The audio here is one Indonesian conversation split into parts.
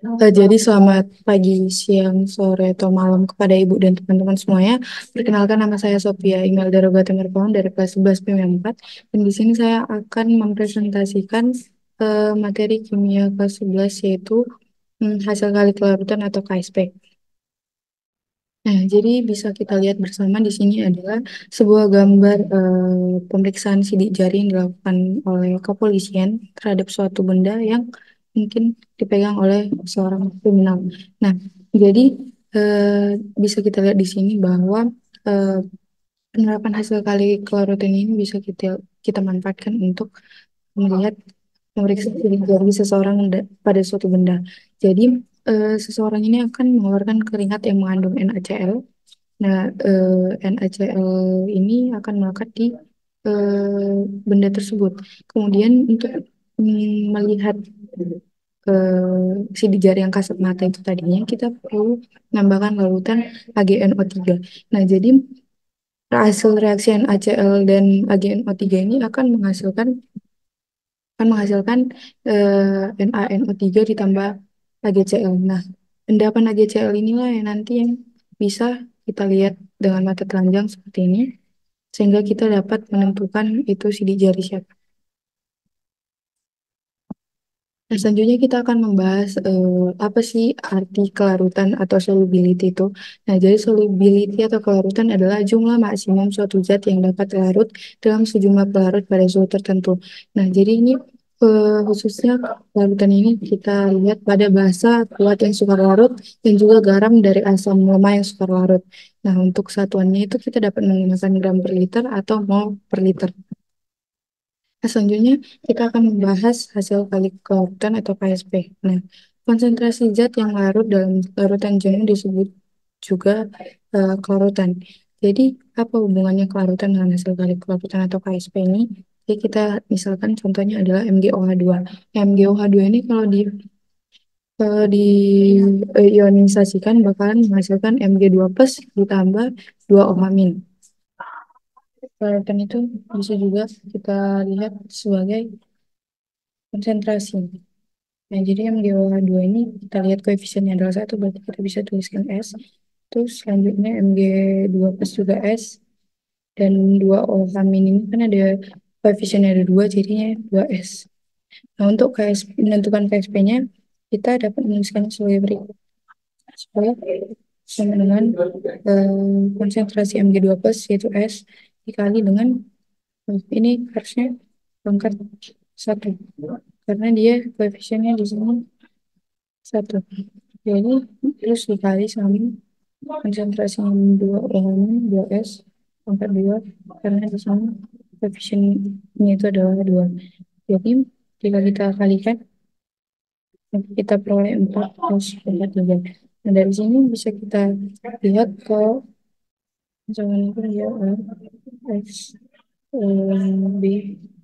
Jadi selamat pagi, siang, sore, atau malam kepada Ibu dan teman-teman semuanya. Perkenalkan nama saya Sophia Imelda Darogata Merpon dari kelas 11 PIM 4. Dan di sini saya akan mempresentasikan materi kimia kelas 11 yaitu hasil kali kelarutan atau KSP. Nah, jadi bisa kita lihat bersama di sini adalah sebuah gambar pemeriksaan sidik jari yang dilakukan oleh kepolisian terhadap suatu benda yang mungkin dipegang oleh seorang kriminal. Nah, jadi bisa kita lihat di sini bahwa eh, penerapan hasil kali kelautan ini bisa kita kita manfaatkan untuk melihat memeriksa sidik jari seseorang pada suatu benda. Jadi seseorang ini akan mengeluarkan keringat yang mengandung NaCl. Nah, NaCl ini akan melekat di eh, benda tersebut. Kemudian untuk melihat sidik jari yang kasat mata itu tadinya, kita perlu menambahkan larutan AgNO3. Nah, jadi hasil reaksi NaCl dan AgNO3 ini akan menghasilkan NaNO3 ditambah AgCl. Nah, endapan AgCl inilah yang nanti yang bisa kita lihat dengan mata telanjang seperti ini, sehingga kita dapat menentukan itu sidik jari siapa. Nah, selanjutnya kita akan membahas apa sih arti kelarutan atau solubility itu. Nah, jadi solubility atau kelarutan adalah jumlah maksimum suatu zat yang dapat larut dalam sejumlah pelarut pada suhu tertentu. Nah, jadi ini khususnya kelarutan ini kita lihat pada basa kuat yang sukar larut dan juga garam dari asam lemah yang sukar larut. Nah, untuk satuannya itu kita dapat menggunakan gram per liter atau mol per liter. Nah, selanjutnya kita akan membahas hasil kali kelautan atau KSP. Nah, konsentrasi zat yang larut dalam larutan jenuh disebut juga kelarutan. Jadi, apa hubungannya kelarutan dengan hasil kali kelautan atau KSP ini? Jadi kita misalkan contohnya adalah MgOH2. MgOH2 ini kalau ionisasikan bakalan menghasilkan Mg2 plus ditambah 2 OH min. Kelarutan itu bisa juga kita lihat sebagai konsentrasi. Nah, jadi yang di bawah dua ini kita lihat koefisiennya adalah satu, berarti kita bisa tuliskan S. Terus selanjutnya Mg2 plus juga S. Dan 2 OH min ini kan ada koefisiennya ada dua, jadinya 2S. Nah, untuk menentukan KSP-nya, kita dapat menuliskan sebagai berikut. Supaya sama dengan konsentrasi Mg2 plus yaitu S dikali dengan ini harusnya pangkat satu karena dia koefisiennya di sini satu. Jadi terus dikali sama konsentrasi dua elemen dua S pangkat dua karena di sini koefisiennya itu adalah dua. Jadi jika kita kalikan kita peroleh 4 plus 4 tiga. Nah, dari sini bisa kita lihat ke misalnya itu ya X B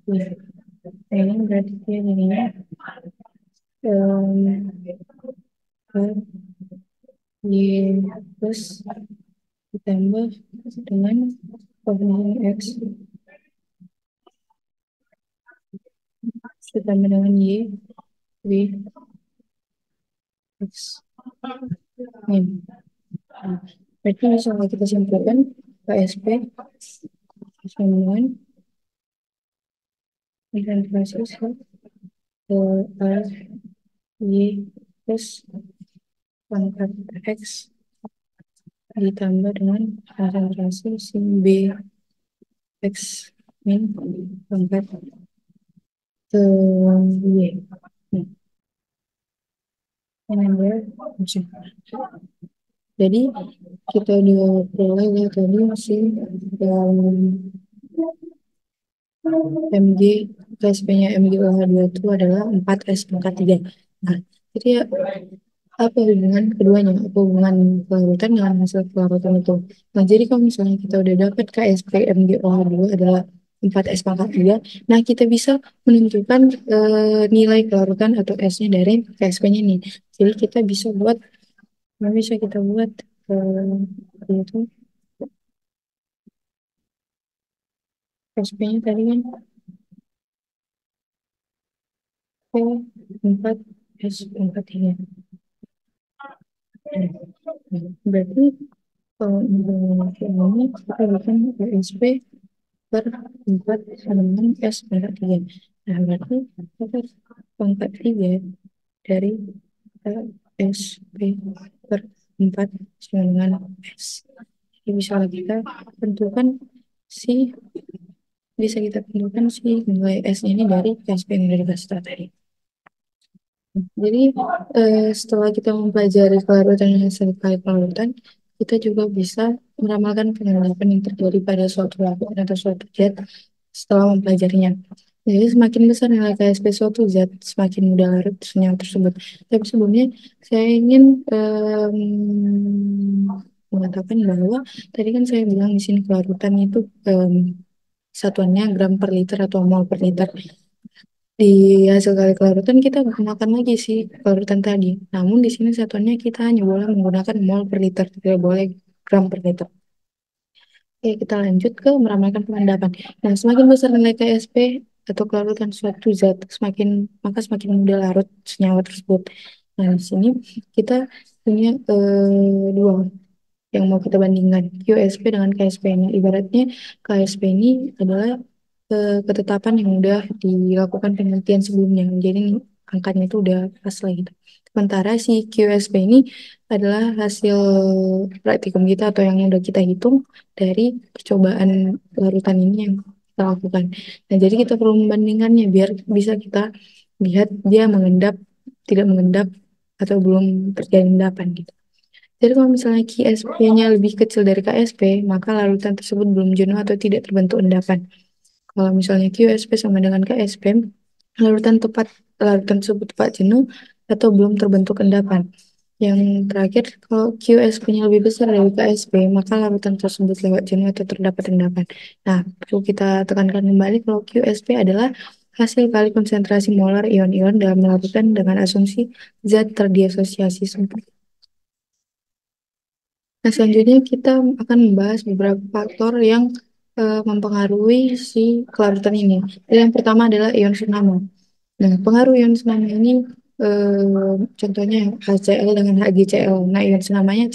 B. Nah, ini berarti dia jadinya Y plus ditambah dengan koefisien X ditambah dengan Y B X min. Nah, berarti bisa kita simpulkan KSP sama dengan konsentrasi A Y plus pangkat X ditambah dengan konsentrasi si B X min pangkat Y. Nah, remember, jadi kita udah peroleh ya tadi si Mg KSP-nya MgOH2 itu adalah 4S4 3. Nah, jadi ya, apa hubungan keduanya? Apa hubungan kelarutan dengan hasil kelarutan itu? Nah, jadi kalau misalnya kita udah dapat KSP MgOH2 adalah 4S4 3, nah kita bisa menentukan nilai kelarutan atau S-nya dari KSP-nya ini. Jadi kita buat itu KSP-nya tadi kan P4S43. Berarti kalau untuk ini kita bikin PSP per 4 sama S pangkat 3. Nah, berarti kita pangkat 3 dari PSP per 4 sama dengan S. Jadi bisa kita tentukan si bisa kita tentukan si nilai S ini dari PSP yang udah dikasih tahu tadi. Jadi setelah kita mempelajari kelarutan dan hasil kali kelarutan, kita juga bisa meramalkan penyebab yang terjadi pada suatu lapisan atau suatu zat setelah mempelajarinya. Jadi semakin besar nilai KSP suatu zat, semakin mudah larut senyawa tersebut. Tapi sebelumnya saya ingin mengatakan bahwa tadi kan saya bilang di sini kelarutan itu satuannya gram per liter atau mol per liter. Di hasil kali kelarutan kita gunakan lagi sih kelarutan tadi. Namun di sini satuannya kita hanya boleh menggunakan mol per liter, tidak boleh gram per liter. Oke, kita lanjut ke meramalkan pengendapan. Nah, semakin besar nilai KSP atau kelarutan suatu zat, semakin mudah larut senyawa tersebut. Nah, di sini kita punya dua yang mau kita bandingkan, QSP dengan KSP. Nah, ibaratnya KSP ini adalah ketetapan yang udah dilakukan penelitian sebelumnya. Jadi angkanya itu udah pas lah gitu. Sementara si QSP ini adalah hasil praktikum kita atau yang udah kita hitung dari percobaan larutan ini yang kita lakukan. Nah, jadi kita perlu membandingkannya biar bisa kita lihat dia mengendap, tidak mengendap, atau belum terjadi endapan gitu. Jadi kalau misalnya QSP-nya lebih kecil dari KSP, maka larutan tersebut belum jenuh atau tidak terbentuk endapan. Kalau misalnya QSP sama dengan KSP, larutan tepat larutan tersebut tepat jenuh atau belum terbentuk endapan. Yang terakhir, kalau QSP-nya lebih besar dari KSP, maka larutan tersebut lewat jenuh atau terdapat endapan. Nah, perlu kita tekankan kembali kalau QSP adalah hasil kali konsentrasi molar ion-ion dalam larutan dengan asumsi zat terdiasosiasi sempurna. Nah, selanjutnya kita akan membahas beberapa faktor yang mempengaruhi si kelarutan ini. Jadi yang pertama adalah ion senama. Nah, pengaruh ion senama ini contohnya HCl dengan HgCl. Nah, ion senamanya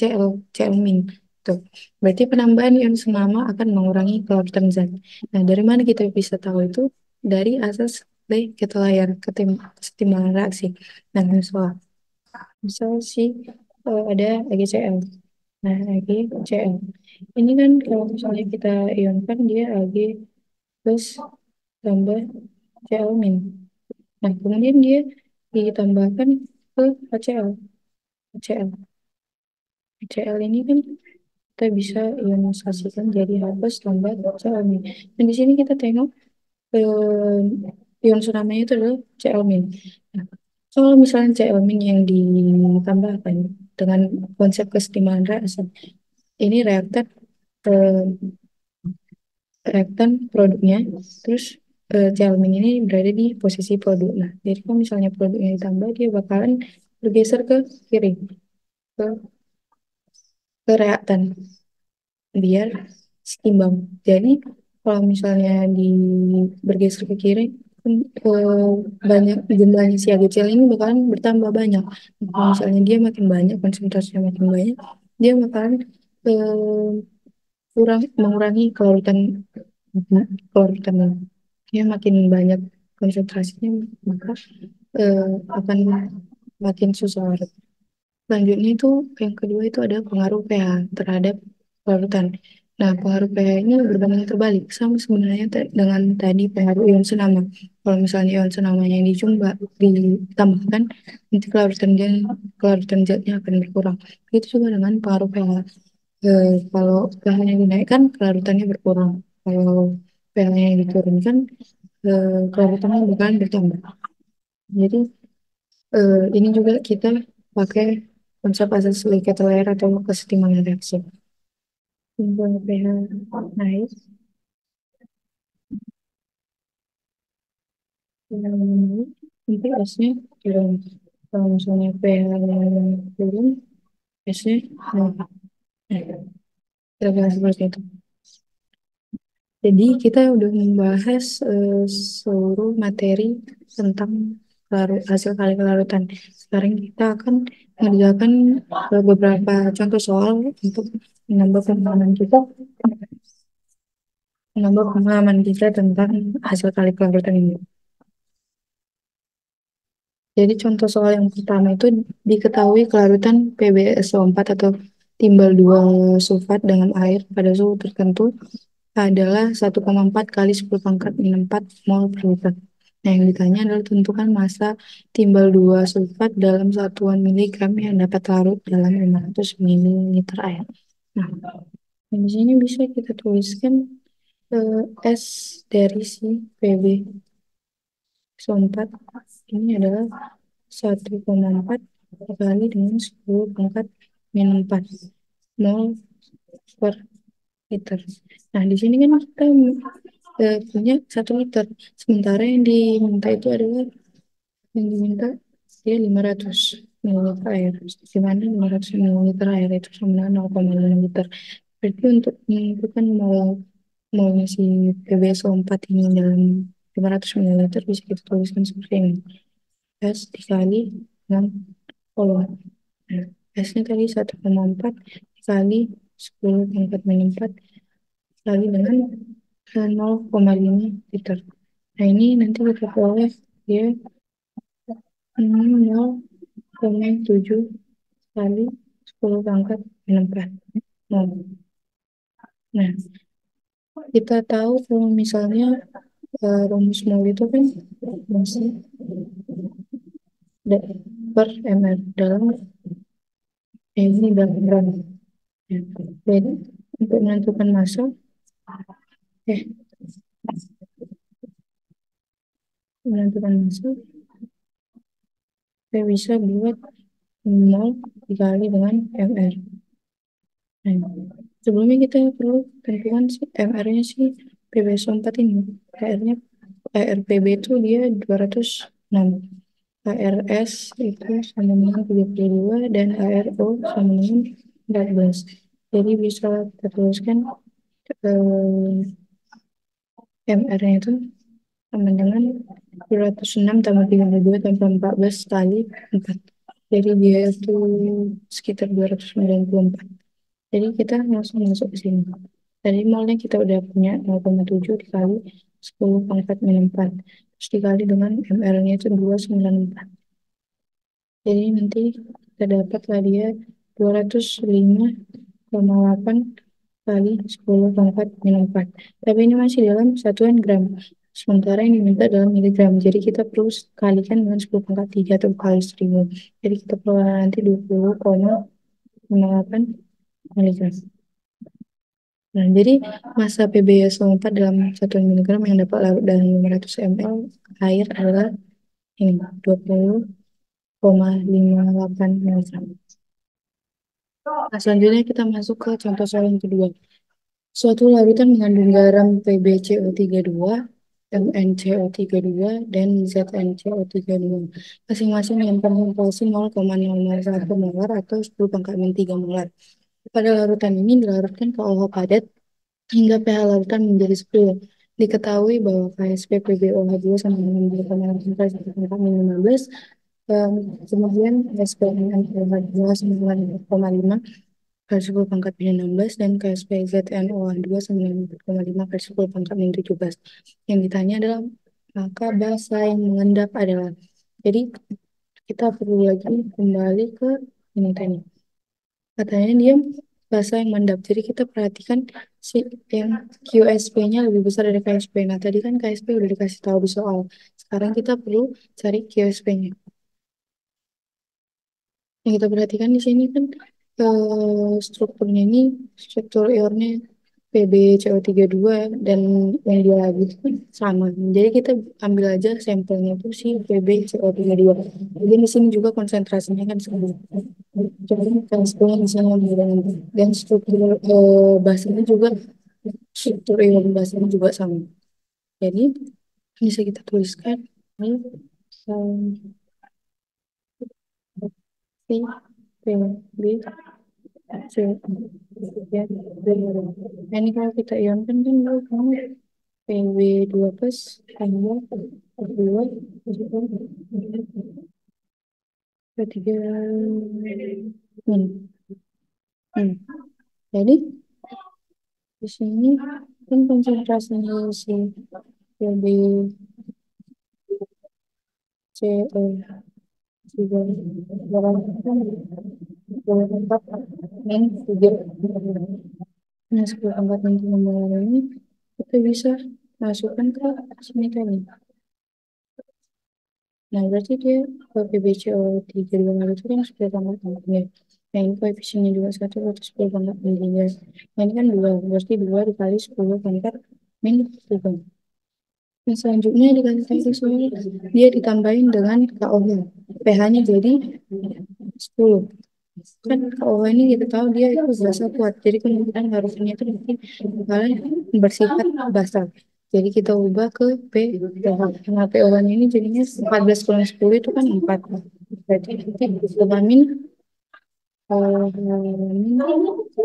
Cl-min. Tuh. Berarti penambahan ion senama akan mengurangi kelarutan zat. Nah, dari mana kita bisa tahu itu? Dari asas Ley ketelayar kesetimbangan reaksi. Nah, misal si ada HgCl. Nah, Ag Cl. Ini kan kalau misalnya kita ionkan dia Ag plus tambah Cl min. Nah, kemudian dia ditambahkan ke HCl. HCl. HCl ini kan kita bisa ionisasikan jadi H plus tambah Cl min. Dan di sini kita tengok ion tsunami itu adalah Cl min. Nah, kalau misalnya Cl min yang ditambahkan dengan konsep kesetimbangan reaksi, ini eh, reaktan produknya, terus Xiaomi ini berada di posisi produk. Nah, jadi kalau misalnya produknya ditambah, dia bakalan bergeser ke kiri, ke, ke reaktan, biar seimbang. Jadi kalau misalnya bergeser ke kiri, kan, banyak jumlahnya si Agcl ini bakalan bertambah banyak. Nah, kalau misalnya dia makin banyak, konsentrasinya makin banyak, dia bakalan eh, mengurangi kelarutan ya makin banyak konsentrasinya maka eh, akan makin susah larut. Selanjutnya itu yang kedua itu ada pengaruh pH terhadap larutan. Nah, pengaruh pH ini berbanding terbalik sama sebenarnya dengan tadi pengaruh ion senama. Kalau misalnya ion senamanya yang ditambahkan, nanti kelarutan zatnya akan berkurang. Itu juga dengan pengaruh pH. Kalau pH-nya dinaikkan, kelarutannya berkurang. Kalau pH-nya diturunkan, kelarutannya bakalan bertambah. Jadi ini juga kita pakai konsep asas Leketelaer atau kesetimbangan reaksi. Timbul pH naik, pH naik, nanti S-nya turun. Kalau misalnya pH turun, S-nya naik. Nah, kira-kira seperti itu. Jadi kita udah membahas seluruh materi tentang hasil kali kelarutan. Sekarang kita akan mengerjakan beberapa contoh soal untuk menambah pemahaman kita, tentang hasil kali kelarutan ini. Jadi contoh soal yang pertama itu diketahui kelarutan PbSO4 atau timbal 2 sulfat dengan air pada suhu tertentu adalah 1,4 kali 10 pangkat minus 4 mol per liter. Nah, yang ditanya adalah tentukan massa timbal 2 sulfat dalam satuan miligram yang dapat larut dalam 500 ml air. Nah, di sini bisa kita tuliskan S dari si Pb So4 ini adalah 1,4 kali dengan 10 pangkat minus 4 mol per liter. Nah, di sini kan kita punya 1 liter. Sementara yang diminta dia 500 ml air. Di mana 500 ml air itu sama dengan 0,5 liter. Berarti untuk menentukan molnya si PbSO4 ini dalam 500 ml bisa kita tuliskan seperti ini. S dikali dengan volume. Nah, S-nya tadi 1,4 dikali 10 pangkat minus 4 kali dengan 0,5 liter. Nah, ini nanti kita peroleh dia 0,7 kali 10 pangkat minus 4. Nah, kita tahu kalau misalnya rumus mol itu kan masih per ml dalam ini dalam gram. Ya. Jadi untuk menentukan massa, eh menentukan massa, saya bisa buat mol dikali dengan mr. Nah, sebelumnya kita perlu tentukan si mr-nya si PbSO4 ini. PR-nya PB itu dia 206. ARS itu sama dengan 32 dan ARO sama dengan 14. Jadi bisa kita tuliskan MR-nya itu sama dengan 206 tambah 32 tambah 14 kali 4. Jadi dia itu sekitar 294. Jadi kita langsung masuk ke sini. Tadi molnya kita udah punya 0,7 dikali 10 pangkat minus 4. Terus dikali dengan MR-nya itu 294. Jadi nanti kita dapatlah dia 205,8 kali 10 pangkat minus 4. Tapi ini masih dalam satuan gram. Sementara ini diminta dalam miligram. Jadi kita perlu kalikan dengan 10 pangkat 3 atau kali 1000. Jadi kita perlu nanti 20,8 miligram. Nah, jadi massa PbSO4 dalam satuan miligram yang dapat larut dalam 500 ml air adalah ini 20,58 miligram. Nah, selanjutnya kita masuk ke contoh soal yang kedua. Suatu larutan mengandung garam PbCO32, MnCO32, dan ZnCO32. Masing-masing yang konsentrasi 0,001 molar atau 10 pangkat min 3 molar. Pada larutan ini dilarutkan ke OH padat hingga pH larutan menjadi 10. Diketahui bahwa KSP PbOH2 sama dengan 2,15 min 15. Kemudian KSP NaOH2 sama dengan 4,5 kali 10 pangkat min 16 dan KSP ZnOH2 sama dengan 4,5 kali 10 pangkat min 17. Yang ditanya adalah maka basa yang mengendap adalah. Jadi kita perlu lagi kembali ke ini tadi. Katanya dia basa yang mengendap. Jadi kita perhatikan si yang QSP-nya lebih besar dari KSP. Nah, tadi kan KSP udah dikasih tahu di soal. Sekarang kita perlu cari QSP-nya. Yang kita perhatikan di sini kan strukturnya ini struktur iornya PbCO32 dan yang dia lagi itu kan sama. Jadi kita ambil aja sampelnya itu si PbCO32. Jadi di sini juga konsentrasinya kan sama. Jadi sampelnya di sini yang beda nanti. Dan struktur basanya juga struktur ion basanya juga sama. Jadi bisa kita tuliskan ini C P B C ya. Nah, ini kalau kita ionkan kan dulu kamu PB 2 plus tambah 2 3 min. Jadi di sini kan konsentrasinya si PB CO tiga empat min 3. Nah, 10 min 3 ini kita bisa masukkan ke sini tadi. Nah, berarti dia PbCO 3 dua kali itu kan 10 min 3. Nah, ini koefisiennya juga 1 berarti 10 min 3. Nah, ini kan 2, berarti 2 dikali 10 min 3. Nah, selanjutnya dikasih tahu soal dia ditambahin dengan KOH. pH-nya jadi 10. Kan KOH ini kita tahu dia itu basa kuat. Jadi kemungkinan harusnya itu nanti bakalan bersifat basa. Jadi kita ubah ke pH. Nah, pH-nya ini jadinya 14 kurang 10 itu kan 4. Berarti nanti vitamin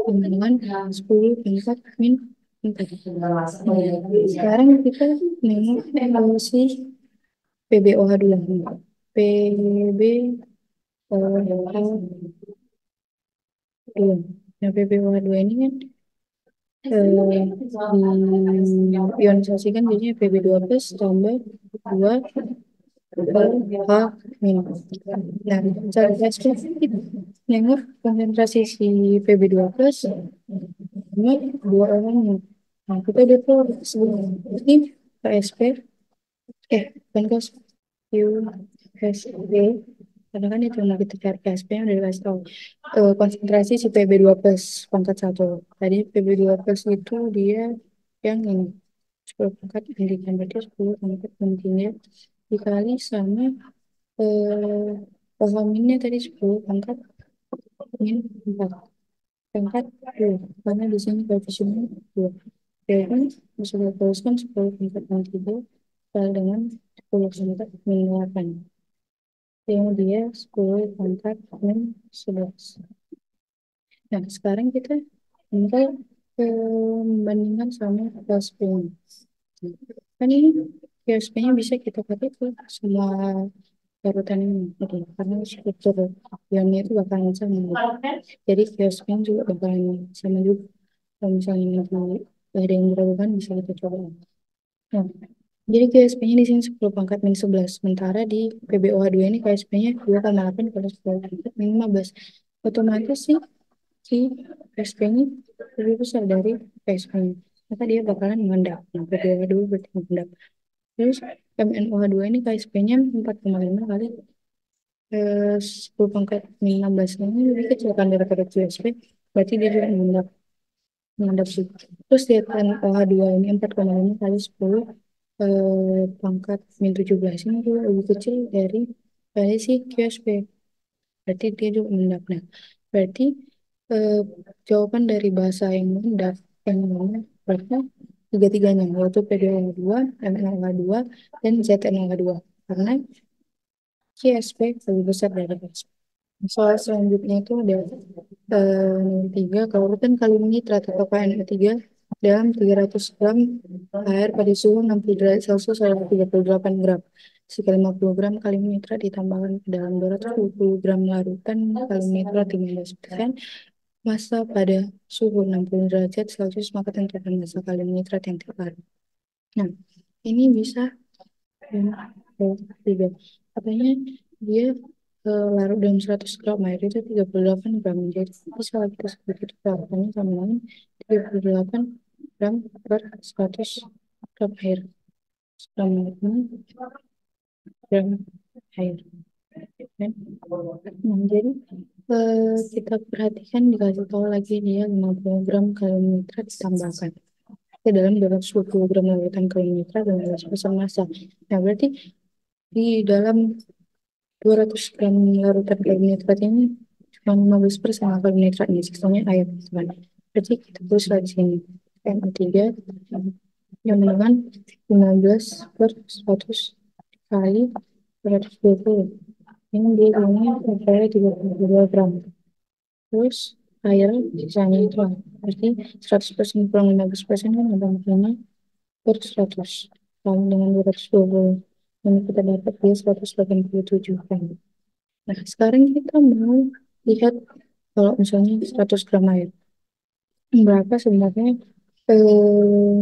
dengan 10 4 min 4. Sekarang kita nengok evaluasi PbOH dulu. PbOH 2. Nah, PbOH 2 ini kan diionisasikan jadinya Pb2 plus tambah 2 H minus. Nah, cara tesnya nengok konsentrasi si Pb2 plus ini 2 orangnya. Nah, kita udah tahu sebelumnya ini KSP kan QSP karena kan itu mau kita cari KSP yang udah dikasih tahu. Konsentrasi si Pb2 plus pangkat 1. Tadi Pb2 plus itu dia yang ini 10 pangkat pendidikan, berarti 10 pangkat pendidikan dikali sama minnya tadi 10 pangkat min 4 pangkat 2 karena di sini koefisiennya 2. Jadi bisa dituliskan 10 pangkat min 3 kali dengan 10 pangkat min 8 yang dia 10 pangkat min 11. Nah, sekarang kita minta membandingkan sama KSP-nya. Kan ini KSP-nya bisa kita pakai ke semua larutan ini, gitu. Karena struktur ionnya itu bakalan sama. Jadi KSP-nya juga bakalan sama juga. Kalau misalnya nanti ada yang meragukan bisa kita coba. Nah, jadi KSP-nya di sini 10 pangkat min 11. Sementara di PbOH2 ini KSP-nya 2,8 kali 10 pangkat min 15. Otomatis sih si KSP-nya lebih besar dari KSP-nya. Maka dia bakalan mengendap. Nah, PbOH2 berarti mengendap. Terus MnOH2 ini KSP-nya 4,5 kali 10 pangkat min 16. Ini lebih kecil kan daripada KSP. Berarti dia juga mengendap sih. Terus dia OH2 ini 4,5 kali 10 pangkat min 17 ini juga lebih kecil dari si QSP. Berarti dia juga mengendap. Nah, berarti eh, jawaban dari bahasa yang mengendap yang mana berarti tiga-tiganya yaitu PdOH2, MnOH2, dan ZnOH2 karena QSP lebih besar dari QSP. Soal selanjutnya itu ada 3 kaurutan kalium nitrat atau KNO3 dalam 300 gram air pada suhu 60 derajat Celcius atau 38 gram. Jika 50 gram kalium nitrat ditambahkan ke dalam 220 gram larutan kalium nitrat 15% massa pada suhu 60 derajat Celcius, maka tentukan massa kalium nitrat yang terbaru. Nah, ini bisa tiga. Katanya dia larut dalam 100 gram air itu 38 gram. Jadi kalau kita sebut itu larutannya sama dengan 38 gram per 100 gram air. Gram air ini gram air. Kan? Nah, jadi kita perhatikan dikasih tahu lagi dia 50 gram kalium nitrat ditambahkan ke dalam 220 gram larutan kalium nitrat dengan 15% massa. Nah, berarti di dalam 200 gram larutan kalium nitrat ini cuma 15% kalium nitratnya, sisanya air. Berarti kita tulis lagi sini NO3 yang dengan 15 per 100 kali 220. Ini dia ini sampai 32 gram. Terus air sisanya itu berarti 100% kurang 15% kan ada makanya per 100 sama dengan 220. Ini kita dapat dia 187 kan. Nah, sekarang kita mau lihat kalau misalnya 100 gram air. Berapa sebenarnya eh,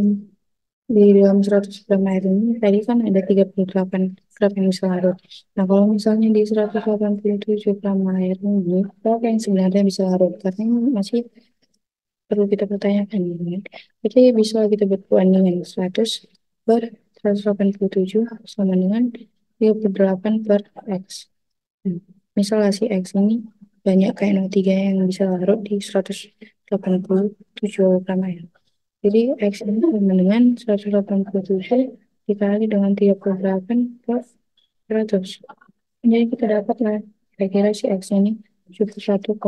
di dalam 100 gram air ini tadi kan ada 38 gram yang bisa larut. Nah, kalau misalnya di 187 gram air ini, berapa yang sebenarnya bisa larut? Karena ini masih perlu kita pertanyakan. Ya. Jadi bisa kita buat dengan 100 per 187 sama dengan 38 per X. Hmm. Misalnya si X ini banyak kayak 03 yang bisa larut di 187 gram air. Jadi X ini sama dengan 187 dikali dengan 38 per 100. Jadi kita dapat lah kira-kira si X ini 71,06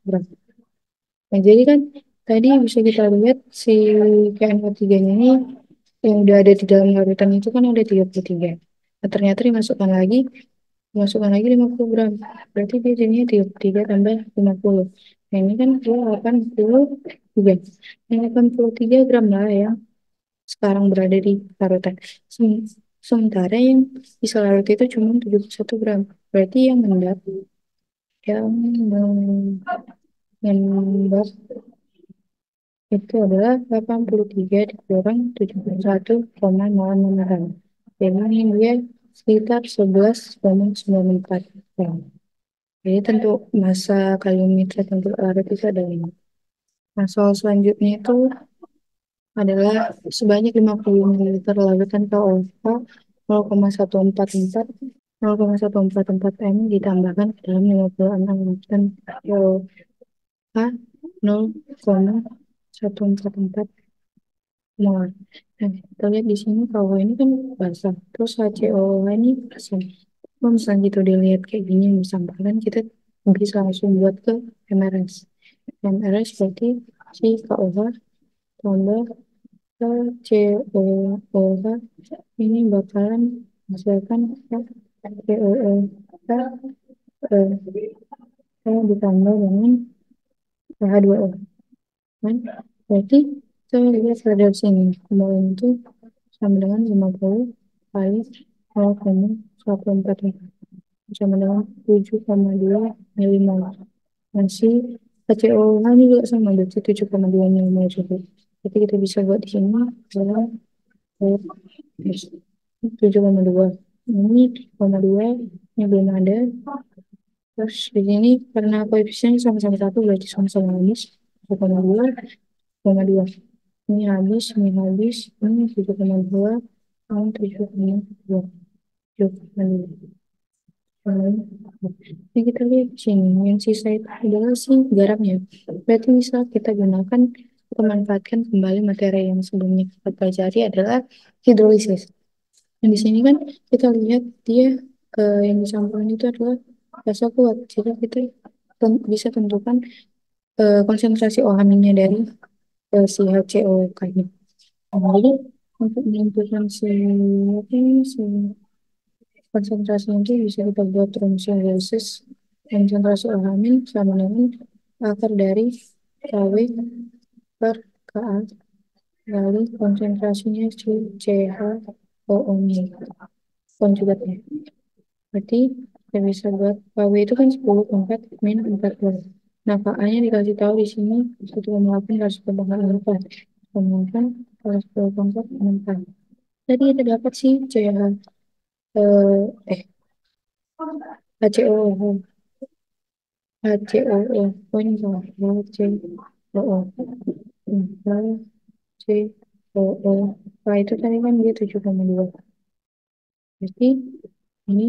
gram. Nah, jadi kan tadi bisa kita lihat si KNO3-nya ini yang udah ada di dalam larutan itu kan ada 33. Nah, ternyata dimasukkan lagi 50 gram. Berarti dia jadinya 33 tambah 50. Nah, ini kan dia 83. Nah, 83 gram lah yang sekarang berada di larutan. Sementara yang bisa larut itu cuma 71 gram. Berarti yang mengendap itu adalah 83 dikurang 71,06 gram. Jadi ini dia sekitar 11,94 gram. Jadi tentu massa kalorimetrik untuk larut itu ada ini. Nah, soal selanjutnya itu adalah sebanyak 50 ml larutan KOH 0,144 0,144 m ditambahkan ke dalam 56 larutan KOH 0,144 mol. Nah, kita lihat di sini KOH ini kan basah, terus HCOH ini asam. Kalau misalnya gitu dilihat kayak gini, misalkan kita bisa langsung buat ke MRS. MRS berarti si KOH tambah COOH ini bakalan hasilkan COOH ditambah dengan H2O kan. Berarti kita lihat pada sini kemarin itu sama dengan 50 kali 0,144 sama dengan 7,2 milimol. Masih HCOH ini juga sama berarti 7,2 milimol juga. Jadi kita bisa buat di sini adalah 7,2. Ini 7,2 ini belum ada. Terus di sini karena koefisiennya sama-sama satu berarti sama-sama habis 7,2 7,2. Ini 7,2 ini 7,2 7,2. Ini kita lihat di sini yang sisa itu adalah si garamnya. Berarti bisa kita gunakan atau manfaatkan kembali materi yang sebelumnya kita pelajari adalah hidrolisis. Dan di sini kan kita lihat dia yang disampaikan itu adalah basa kuat. Jadi kita bisa tentukan konsentrasi OH minnya dari si HCO ini. Nah, jadi untuk menentukan apa ini, si konsentrasi itu bisa kita buat rumus hidrolisis. Konsentrasi OH min sama dengan akar dari KW per KA kali konsentrasinya si CHOO-nya konjugatnya. Berarti kita bisa buat KW itu kan 10 4 min 14. Nah, KA-nya dikasih tahu di sini 1,8 kali 10,4. Kemudian kali 10,4. Jadi kita dapat sih CH eh eh HCOO HCOO oh ini salah HCOO HCOO nah itu tadi kan dia 7,2. Jadi ini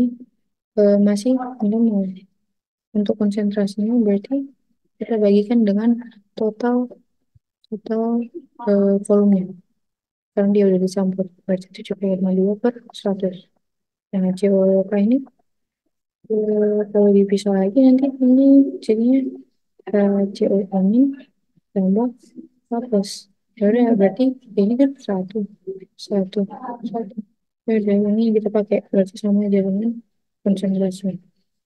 masih minimal. Untuk konsentrasinya berarti kita bagikan dengan total total volumenya karena dia udah dicampur berarti 7,2 per 100. Nah, COK ini kalau dipisah lagi nanti ini jadinya CO ini tambah 14. Ya udah berarti ini kan satu satu satu. Ya udah ini kita pakai berarti sama aja dengan konsentrasi.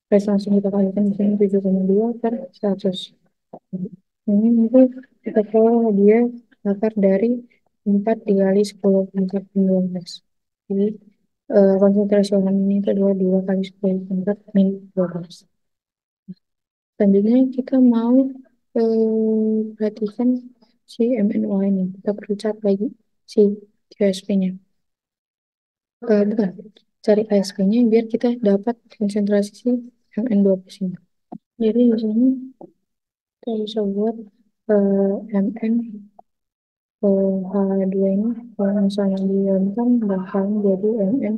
Terus langsung kita kalikan di sini 7,2 per 100. Ini nanti kita tahu dia akar dari 4 dikali 10 pangkat 12. Jadi konsentrasi OHM ini itu adalah 2 kali 10 pangkat min 12. Selanjutnya kita mau perhatikan si MNO ini. Kita perlu cari lagi si QSP-nya. Bukan, cari ASP-nya biar kita dapat konsentrasi si MN12 ini. Jadi di sini kita bisa buat MN H2 ini kalau misalnya diamkan bakal jadi MN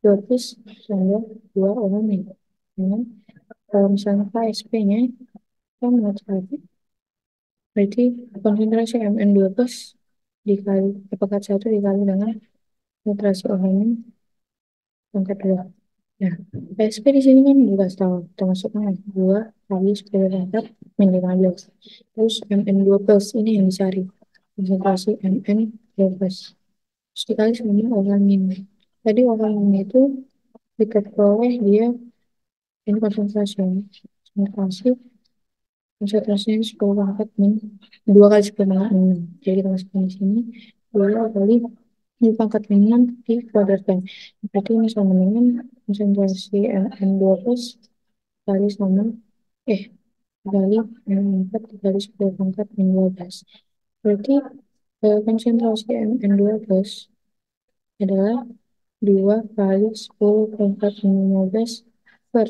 12 tambah 2 ohm ini. Dengan kalau misalnya KSP-nya kita mau cari berarti konsentrasi Mn12 dikali pangkat 1 dikali dengan konsentrasi OH pangkat 2. Nah, PSP di sini kan juga tahu termasuknya 2 kali 10 pangkat min 15. Terus Mn12 ini yang dicari konsentrasi Mn12. Terus dikali sama OH min. Tadi OH min itu kita peroleh dia ini konsentrasi konsentrasinya 10 pangkat min 2 kali 10 pangkat min 6. Jadi kita masukkan di sini 2 kali 10 pangkat min 6 dikuadratkan. Berarti ini sama dengan konsentrasi N12 kali sama eh kali N4 dikali 10 pangkat min 12. Berarti konsentrasi N12 adalah 2 kali 10 pangkat min 15 per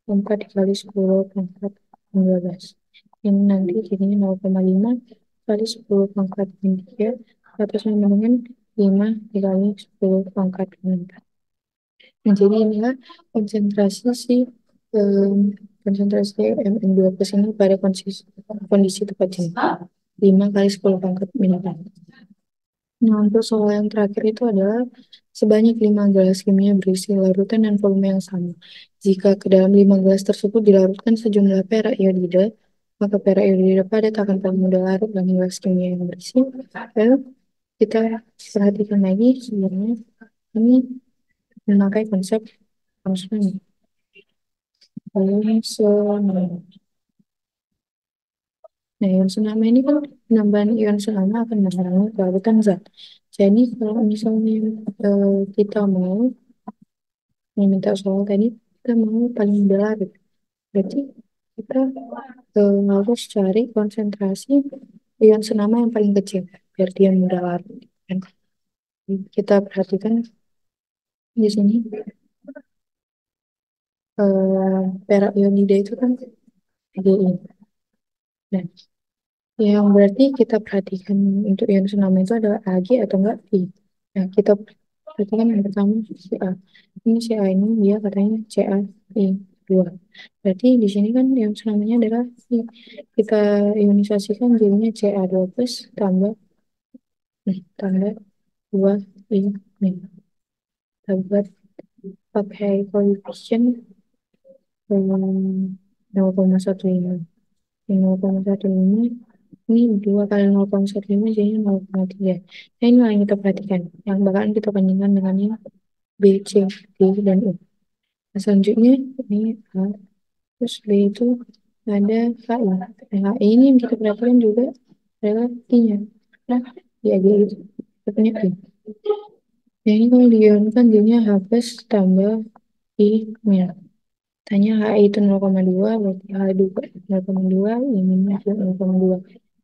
4 dikali 10 pangkat min 12. Ini nanti jadinya 0,5 kali 10 pangkat min 3 atau sama dengan 5 dikali 10 pangkat min 4. Nah, jadi inilah konsentrasi si em, konsentrasi Mn12 ini pada kondisi tepat jenuh 5 kali 10 pangkat min 4. Nah, untuk soal yang terakhir itu adalah sebanyak 5 gelas kimia berisi larutan dan volume yang sama. Jika ke dalam 5 gelas tersebut dilarutkan sejumlah perak iodida, maka perak iodida padat akan paling mudah larut dalam gelas kimia yang berisi. Lalu kita perhatikan lagi sebenarnya ini memakai konsep konsumen. Konsumen. Nah, ion senama ini kan penambahan ion senama akan mengurangi kelarutan zat. Jadi kalau misalnya kita mau minta soal tadi, kita mau paling mudah larut. Berarti kita harus cari konsentrasi ion senama yang paling kecil biar dia mudah larut. Dan kita perhatikan di sini perak ionida itu kan Agi. Nah, yang berarti kita perhatikan untuk ion senama itu adalah Ag atau enggak I. Nah, kita perhatikan yang pertama Ca. Ini Ca ini dia katanya CaI2. Berarti di sini kan ion senamanya adalah I. Kita ionisasikan jadinya Ca2 plus tambah 2 I min. Kita buat pakai koefisien 0,15. 0,15 ini 2 kali 0,15 jadinya 0,3. Nah, ini yang kita perhatikan yang bakalan kita bandingkan dengan yang B, C, D, dan E. Nah, selanjutnya ini A, terus B itu ada KI. Nah, KI ini yang kita perhatikan juga adalah I-nya. Nah, di AG itu kita punya I. Nah, ini kalau diionkan jadinya H plus tambah I minus. Tanya HI itu 0,2, berarti H2 0,2, ini juga 0,2.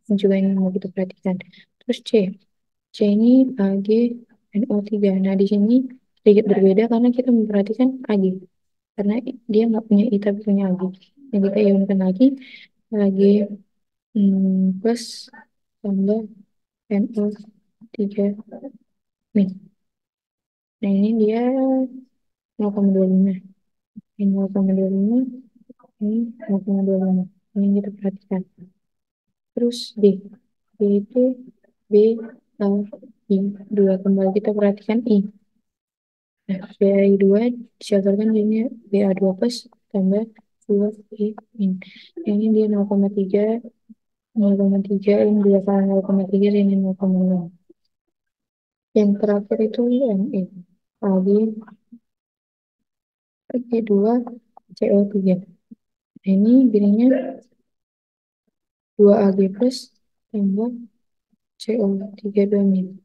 Ini juga yang mau kita perhatikan. Terus C. C ini Ag NO3. Nah, di sini sedikit berbeda karena kita memperhatikan Ag. Karena dia nggak punya I tapi punya Ag. Nah, kita ionkan lagi Ag plus tambah NO3 min. Nah, ini dia 0,25. Ini 0,25. Ini 0,25. Ini yang kita perhatikan. Terus D. D itu B I 2. Kembali kita perhatikan I. Nah, BI2 disyaratkan jadinya BA2 plus tambah 2 I min. Ini dia 0,3. 0,3 ini 2 kali 0,3 ini 0,6. Yang terakhir itu ME. Lagi E2 CO3. Nah, ini jadinya 2 Ag plus tambah CO3 2 min.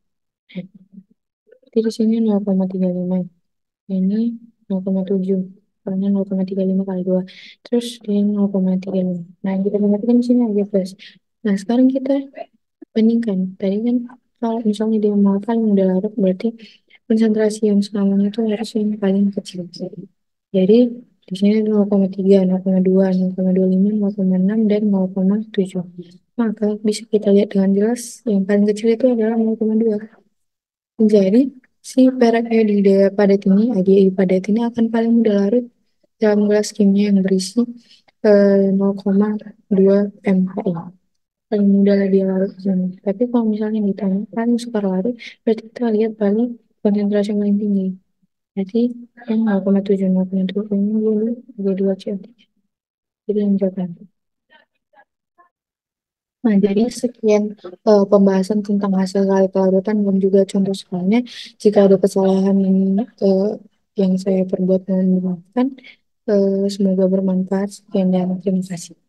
Jadi di sini 0,35. Ini 0,7. Karena 0,35 kali 2. Terus di 0,35. Nah, yang kita perhatikan di sini aja plus. Nah, sekarang kita bandingkan. Tadi kan kalau misalnya dia mau paling udah larut, berarti konsentrasi yang selamanya itu harus yang paling kecil. Jadi di sini 0,3, 0,2, 0,25, 0,6, dan 0,7. Maka bisa kita lihat dengan jelas yang paling kecil itu adalah 0,2. Jadi si perak iodida padat ini, AgI padat ini akan paling mudah larut dalam gelas kimia yang berisi 0,2 mPi. Paling mudah lah dia larut di sana. Tapi kalau misalnya ditanya paling suka larut, berarti kita lihat paling konsentrasi yang paling tinggi. Berarti yang 0,7, 0,2 ini dulu, 2 CO3. Jadi yang jawaban. Nah, jadi sekian pembahasan tentang hasil kali pelarutan dan juga contoh soalnya. Jika ada kesalahan eh, yang saya perbuat, mohon dimaafkan. Semoga bermanfaat. Sekian dan terima kasih.